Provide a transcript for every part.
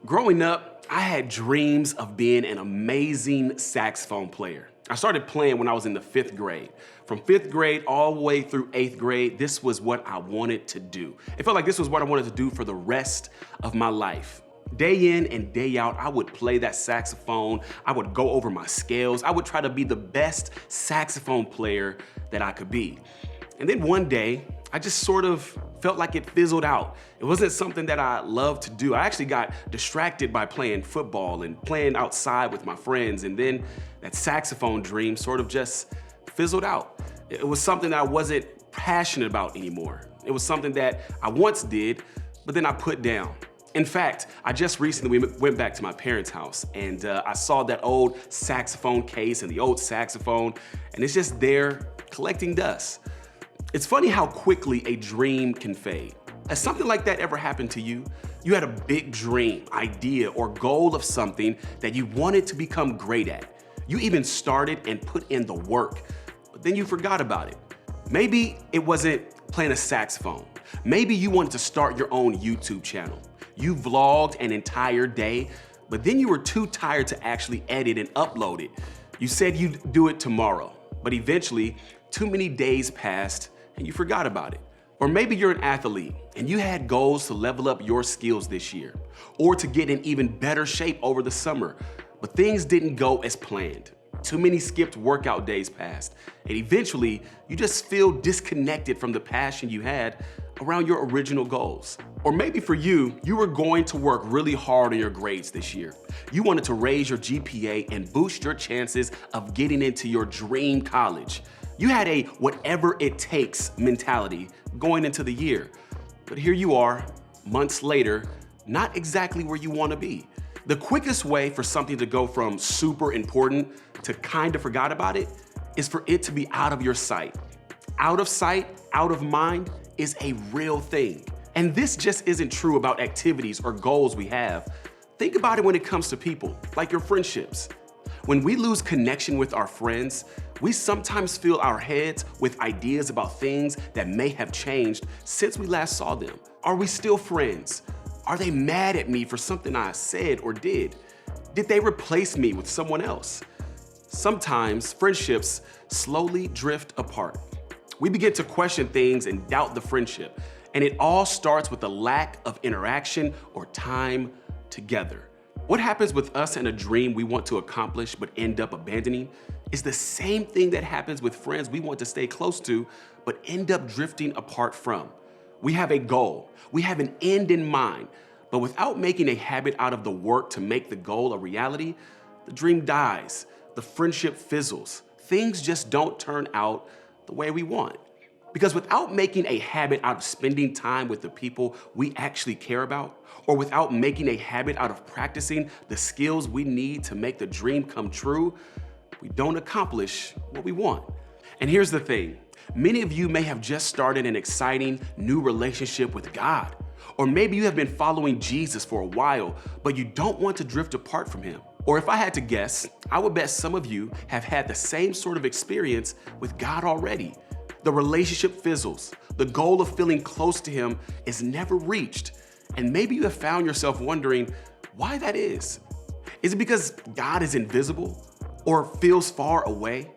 Growing up, I had dreams of being an amazing saxophone player. I started playing when I was in the 5th grade. From 5th grade all the way through 8th grade, this was what I wanted to do. It felt like this was what I wanted to do for the rest of my life. Day in and day out, I would play that saxophone. I would go over my scales. I would try to be the best saxophone player that I could be. And then one day, I just sort of felt like it fizzled out. It wasn't something that I loved to do. I actually got distracted by playing football and playing outside with my friends, and then that saxophone dream sort of just fizzled out. It was something that I wasn't passionate about anymore. It was something that I once did, but then I put down. In fact, I just recently went back to my parents' house and I saw that old saxophone case and the old saxophone, and it's just there collecting dust. It's funny how quickly a dream can fade. Has something like that ever happened to you? You had a big dream, idea, or goal of something that you wanted to become great at. You even started and put in the work, but then you forgot about it. Maybe it wasn't playing a saxophone. Maybe you wanted to start your own YouTube channel. You vlogged an entire day, but then you were too tired to actually edit and upload it. You said you'd do it tomorrow, but eventually too many days passed and you forgot about it. Or maybe you're an athlete and you had goals to level up your skills this year or to get in even better shape over the summer, but things didn't go as planned. Too many skipped workout days passed, and eventually you just feel disconnected from the passion you had around your original goals. Or maybe for you, you were going to work really hard on your grades this year. You wanted to raise your GPA and boost your chances of getting into your dream college. You had a whatever it takes mentality going into the year. But here you are, months later, not exactly where you want to be. The quickest way for something to go from super important to kind of forgot about it is for it to be out of your sight. Out of sight, out of mind is a real thing. And this just isn't true about activities or goals we have. Think about it when it comes to people, like your friendships. When we lose connection with our friends, we sometimes fill our heads with ideas about things that may have changed since we last saw them. Are we still friends? Are they mad at me for something I said or did? Did they replace me with someone else? Sometimes friendships slowly drift apart. We begin to question things and doubt the friendship, and it all starts with a lack of interaction or time together. What happens with us and a dream we want to accomplish but end up abandoning is the same thing that happens with friends we want to stay close to but end up drifting apart from. We have a goal, we have an end in mind, but without making a habit out of the work to make the goal a reality, the dream dies, the friendship fizzles, things just don't turn out the way we want. Because without making a habit out of spending time with the people we actually care about, or without making a habit out of practicing the skills we need to make the dream come true, we don't accomplish what we want. And here's the thing, many of you may have just started an exciting new relationship with God, or maybe you have been following Jesus for a while, but you don't want to drift apart from him. Or if I had to guess, I would bet some of you have had the same sort of experience with God already. The relationship fizzles. The goal of feeling close to him is never reached. And maybe you have found yourself wondering why that is. Is it because God is invisible or feels far away?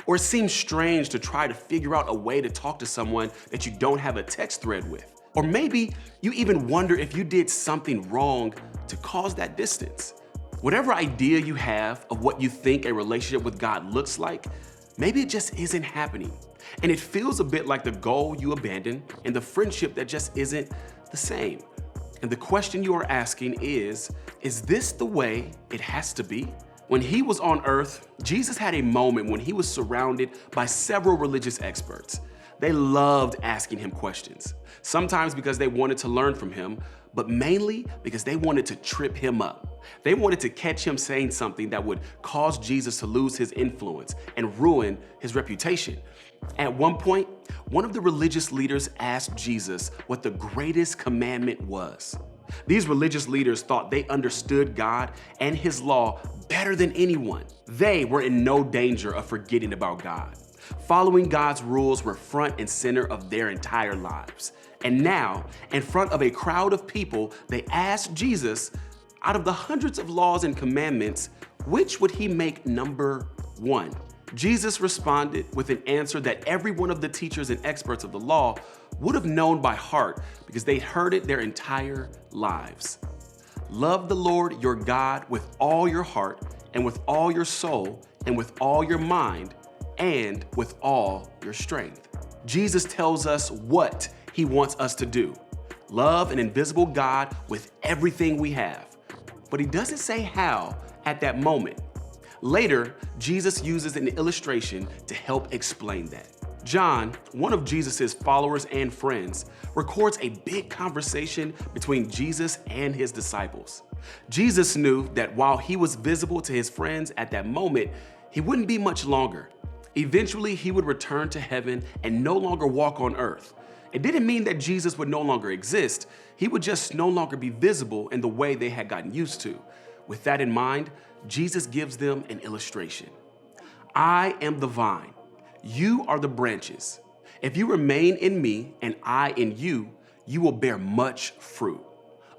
Or it seems strange to try to figure out a way to talk to someone that you don't have a text thread with? Or maybe you even wonder if you did something wrong to cause that distance. Whatever idea you have of what you think a relationship with God looks like, maybe it just isn't happening. And it feels a bit like the goal you abandoned and the friendship that just isn't the same. And the question you are asking is this the way it has to be? When he was on earth, Jesus had a moment when he was surrounded by several religious experts. They loved asking him questions, sometimes because they wanted to learn from him, but mainly because they wanted to trip him up. They wanted to catch him saying something that would cause Jesus to lose his influence and ruin his reputation. At one point, one of the religious leaders asked Jesus what the greatest commandment was. These religious leaders thought they understood God and his law better than anyone. They were in no danger of forgetting about God. Following God's rules were front and center of their entire lives. And now, in front of a crowd of people, they asked Jesus, Out of the hundreds of laws and commandments, which would he make number one? Jesus responded with an answer that every one of the teachers and experts of the law would have known by heart because they'd heard it their entire lives. Love the Lord your God with all your heart and with all your soul and with all your mind and with all your strength. Jesus tells us what he wants us to do. Love an invisible God with everything we have. But he doesn't say how at that moment. Later, Jesus uses an illustration to help explain that. John, one of Jesus's followers and friends, records a big conversation between Jesus and his disciples. Jesus knew that while he was visible to his friends at that moment, he wouldn't be much longer. Eventually, he would return to heaven and no longer walk on earth. It didn't mean that Jesus would no longer exist. He would just no longer be visible in the way they had gotten used to. With that in mind, Jesus gives them an illustration. I am the vine. You are the branches. If you remain in me and I in you, you will bear much fruit.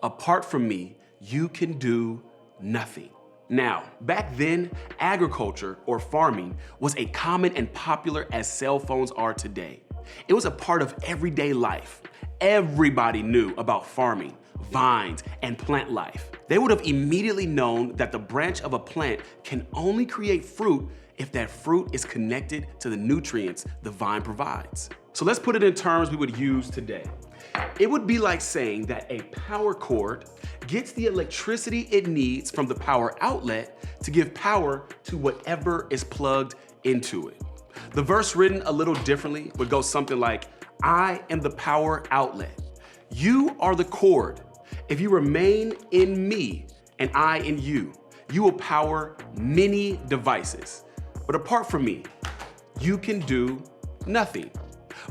Apart from me, you can do nothing. Now, back then, agriculture or farming was as common and popular as cell phones are today. It was a part of everyday life. Everybody knew about farming, vines, and plant life. They would have immediately known that the branch of a plant can only create fruit if that fruit is connected to the nutrients the vine provides. So let's put it in terms we would use today. It would be like saying that a power cord gets the electricity it needs from the power outlet to give power to whatever is plugged into it. The verse written a little differently would go something like, I am the power outlet. You are the cord. If you remain in me and I in you, you will power many devices. But apart from me, you can do nothing.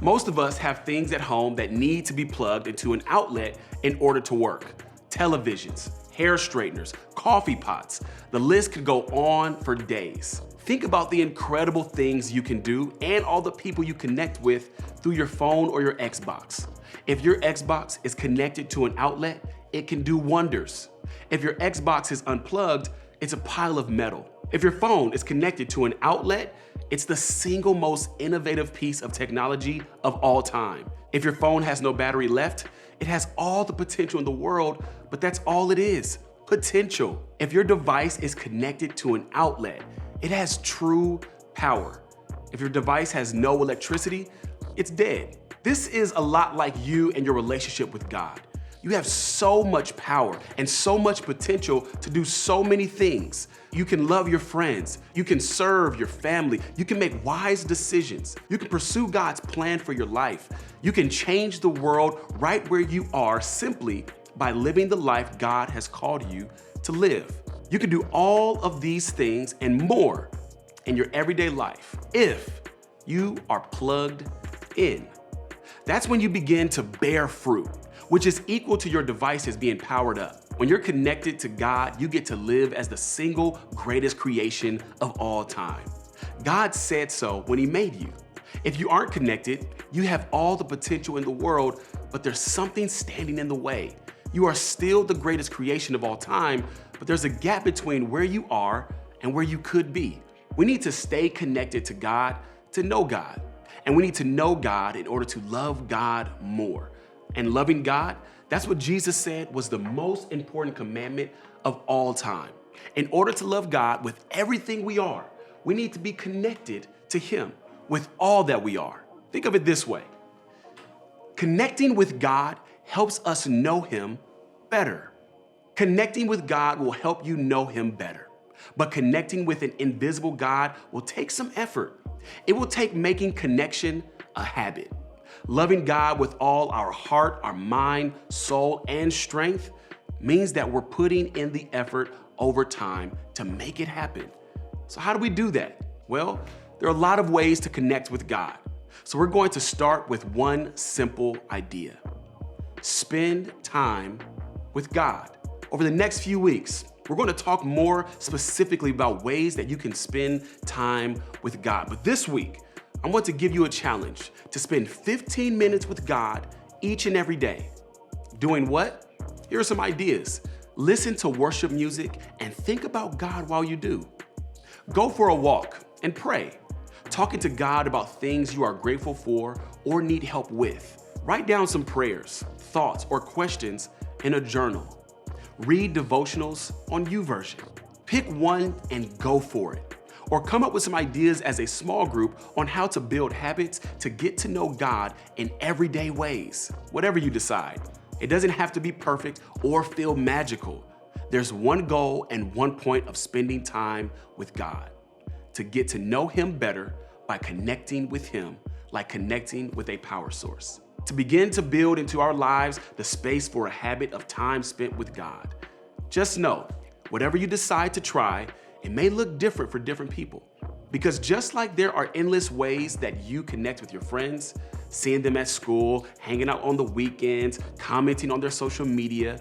Most of us have things at home that need to be plugged into an outlet in order to work. Televisions, hair straighteners, coffee pots. The list could go on for days. Think about the incredible things you can do and all the people you connect with through your phone or your Xbox. If your Xbox is connected to an outlet, it can do wonders. If your Xbox is unplugged, it's a pile of metal. If your phone is connected to an outlet, it's the single most innovative piece of technology of all time. If your phone has no battery left, it has all the potential in the world, but that's all it is, potential. If your device is connected to an outlet, it has true power. If your device has no electricity, it's dead. This is a lot like you and your relationship with God. You have so much power and so much potential to do so many things. You can love your friends. You can serve your family. You can make wise decisions. You can pursue God's plan for your life. You can change the world right where you are simply by living the life God has called you to live. You can do all of these things and more in your everyday life if you are plugged in. That's when you begin to bear fruit, which is equal to your devices being powered up. When you're connected to God, you get to live as the single greatest creation of all time. God said so when he made you. If you aren't connected, you have all the potential in the world, but there's something standing in the way. You are still the greatest creation of all time, but there's a gap between where you are and where you could be. We need to stay connected to God to know God. And we need to know God in order to love God more. And loving God, that's what Jesus said was the most important commandment of all time. In order to love God with everything we are, we need to be connected to him with all that we are. Think of it this way. Connecting with God helps us know him better. Connecting with God will help you know him better. But connecting with an invisible God will take some effort. It will take making connection a habit. Loving God with all our heart, our mind, soul, and strength means that we're putting in the effort over time to make it happen. So how do we do that? Well, there are a lot of ways to connect with God. So we're going to start with one simple idea. Spend time with God. Over the next few weeks, we're going to talk more specifically about ways that you can spend time with God. But this week, I want to give you a challenge to spend 15 minutes with God each and every day. Doing what? Here are some ideas. Listen to worship music and think about God while you do. Go for a walk and pray, talking to God about things you are grateful for or need help with. Write down some prayers, thoughts, or questions in a journal. Read devotionals on YouVersion. Pick one and go for it. Or come up with some ideas as a small group on how to build habits to get to know God in everyday ways. Whatever you decide. It doesn't have to be perfect or feel magical. There's one goal and one point of spending time with God: to get to know Him better by connecting with Him, like connecting with a power source. To begin to build into our lives the space for a habit of time spent with God. Just know, whatever you decide to try, it may look different for different people. Because just like there are endless ways that you connect with your friends, seeing them at school, hanging out on the weekends, commenting on their social media,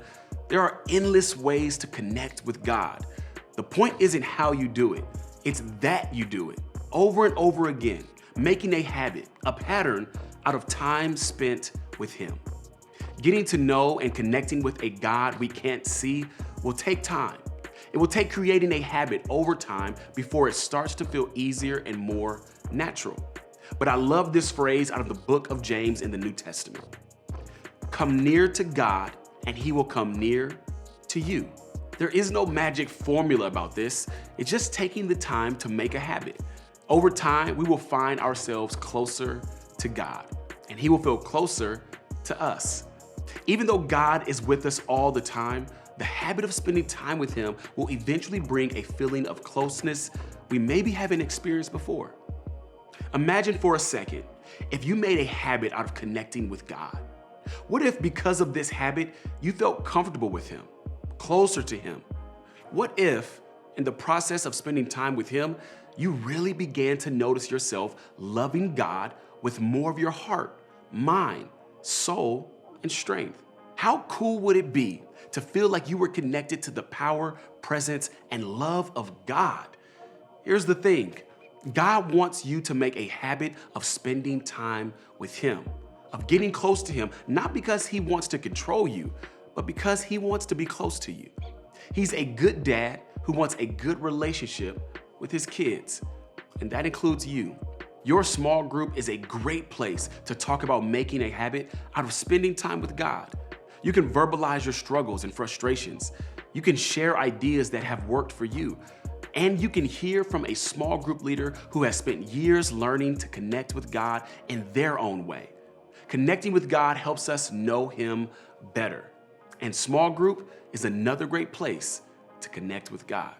there are endless ways to connect with God. The point isn't how you do it, it's that you do it over and over again, making a habit, a pattern out of time spent with Him. Getting to know and connecting with a God we can't see will take time. It will take creating a habit over time before it starts to feel easier and more natural. But I love this phrase out of the book of James in the New Testament. Come near to God and He will come near to you. There is no magic formula about this. It's just taking the time to make a habit. Over time, we will find ourselves closer to God, and He will feel closer to us. Even though God is with us all the time, the habit of spending time with Him will eventually bring a feeling of closeness we maybe haven't experienced before. Imagine for a second if you made a habit out of connecting with God. What if because of this habit, you felt comfortable with Him, closer to Him? What if, in the process of spending time with Him, you really began to notice yourself loving God with more of your heart, mind, soul, and strength? How cool would it be to feel like you were connected to the power, presence, and love of God? Here's the thing. God wants you to make a habit of spending time with Him, of getting close to Him, not because He wants to control you, but because He wants to be close to you. He's a good dad who wants a good relationship with his kids, and that includes you. Your small group is a great place to talk about making a habit out of spending time with God. You can verbalize your struggles and frustrations. You can share ideas that have worked for you. And you can hear from a small group leader who has spent years learning to connect with God in their own way. Connecting with God helps us know Him better. And small group is another great place to connect with God.